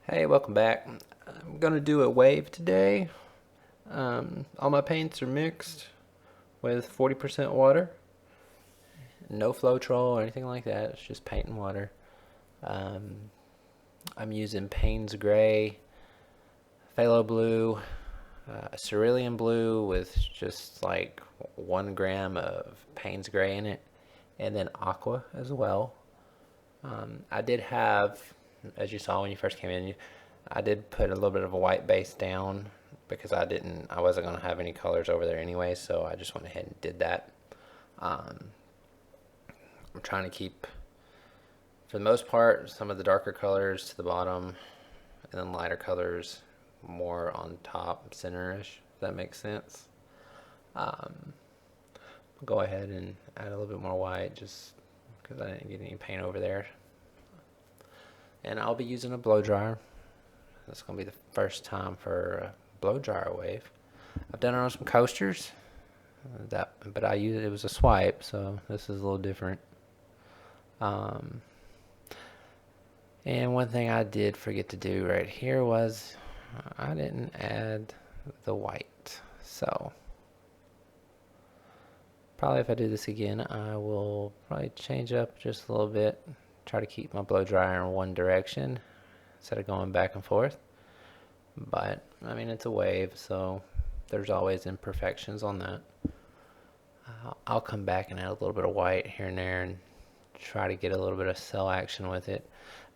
Hey, welcome back. I'm gonna do a wave today. All my paints are mixed with 40% water. No Floetrol or anything like that. It's just paint and water. Um, I'm using Paynes gray, phthalo blue, cerulean blue with just like 1 gram of Paynes gray in it, and then Aqua as well. I did have, as you saw when you first came in, I did put a little bit of a white base down because I wasn't going to have any colors over there anyway, so I just went ahead and did that. Um, I'm trying to keep, for the most part, some of the darker colors to the bottom and then lighter colors more on top, center-ish, if that makes sense. Um, I'll go ahead and add a little bit more white just because I didn't get any paint over there. And I'll be using a blow dryer. That's going to be the first time for a blow dryer wave. I've done it on some coasters, but it was a swipe, so this is a little different. Um, and one thing I did forget to do right here was I didn't add the white. So probably if I do this again, I will probably change up just a little bit. Try to keep my blow dryer in one direction instead of going back and forth. But I mean, it's a wave, so there's always imperfections on that. I'll come back and add a little bit of white here and there and try to get a little bit of cell action with it.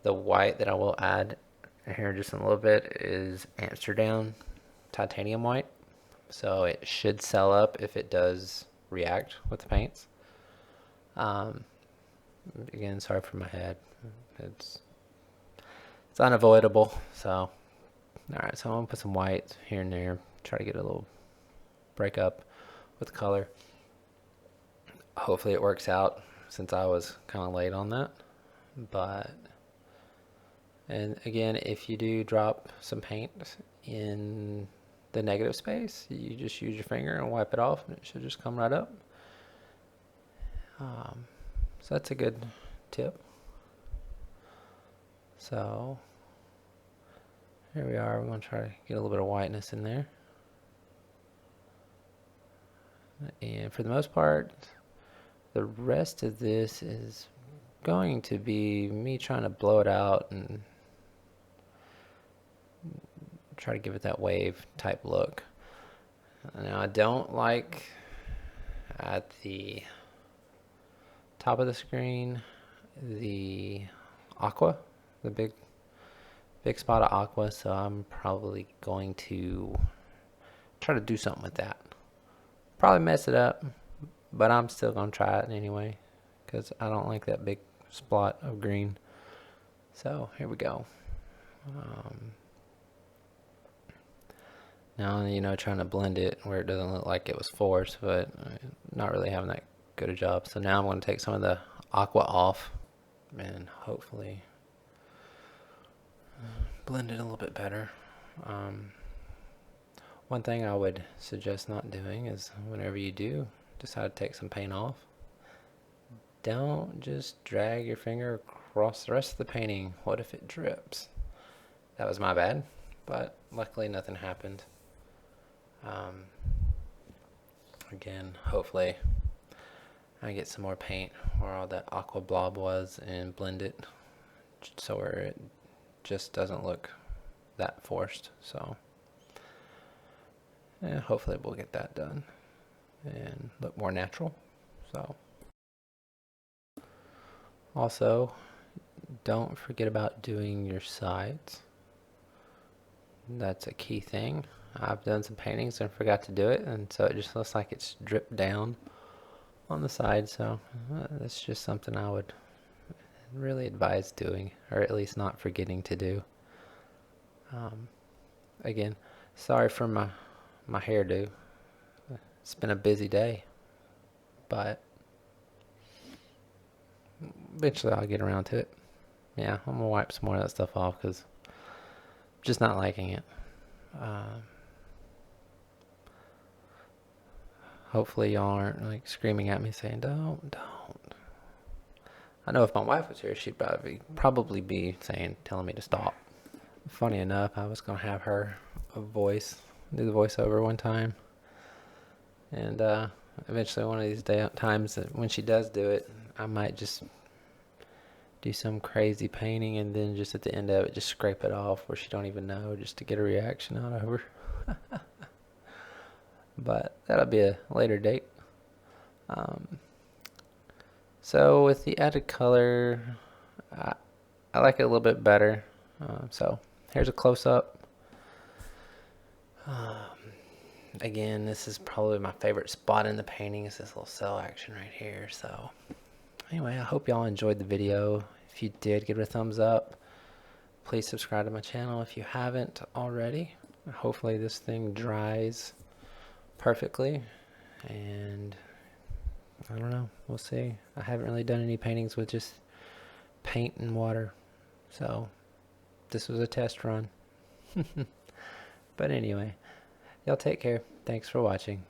The white that I will add here just in a little bit is Amsterdam titanium white, so it should cell up if it does react with the paints. Again, sorry for my head. It's unavoidable. So, all right. So I'm gonna put some white here and there. Try to get a little break up with color. Hopefully it works out since I was kind of late on that. But, and again, if you do drop some paint in the negative space, you just use your finger and wipe it off and it should just come right up. So that's a good tip. So here we are. We're going to try to get a little bit of whiteness in there. And for the most part, the rest of this is going to be me trying to blow it out and try to give it that wave type look. Now I don't like at the top of the screen the aqua, the big spot of aqua, so I'm probably going to try to do something with that. Probably mess it up, but I'm still gonna try it anyway because I don't like that big spot of green. So here we go. Now, trying to blend it where it doesn't look like it was forced, but not really having that good a job. So now I'm going to take some of the aqua off and hopefully blend it a little bit better. One thing I would suggest not doing is whenever you do decide to take some paint off, don't just drag your finger across the rest of the painting. What if it drips? That was my bad, but luckily nothing happened. Again, hopefully I get some more paint where all that aqua blob was and blend it so where it just doesn't look that forced. So yeah, hopefully we'll get that done and look more natural. So also, don't forget about doing your sides. That's a key thing. I've done some paintings and forgot to do it, and so it just looks like it's dripped down on the side. So that's just something I would really advise doing, or at least not forgetting to do. Again, sorry for my hairdo. It's been a busy day, but eventually I'll get around to it. Yeah, I'm gonna wipe some more of that stuff off because I'm just not liking it. Hopefully y'all aren't like screaming at me saying don't. I know if my wife was here, she'd probably be telling me to stop. Funny enough, I was gonna have her do the voiceover one time, and eventually one of these times that when she does do it, I might just do some crazy painting and then just at the end of it just scrape it off where she don't even know, just to get a reaction out of her. But that'll be a later date. So with the added color, I like it a little bit better. So here's a close-up. Again, this is probably my favorite spot in the painting, is this little cell action right here. So anyway, I hope y'all enjoyed the video. If you did, give it a thumbs up. Please subscribe to my channel if you haven't already. Hopefully this thing dries perfectly, and I don't know, we'll see. I haven't really done any paintings with just paint and water, so this was a test run. But anyway, y'all take care. Thanks for watching.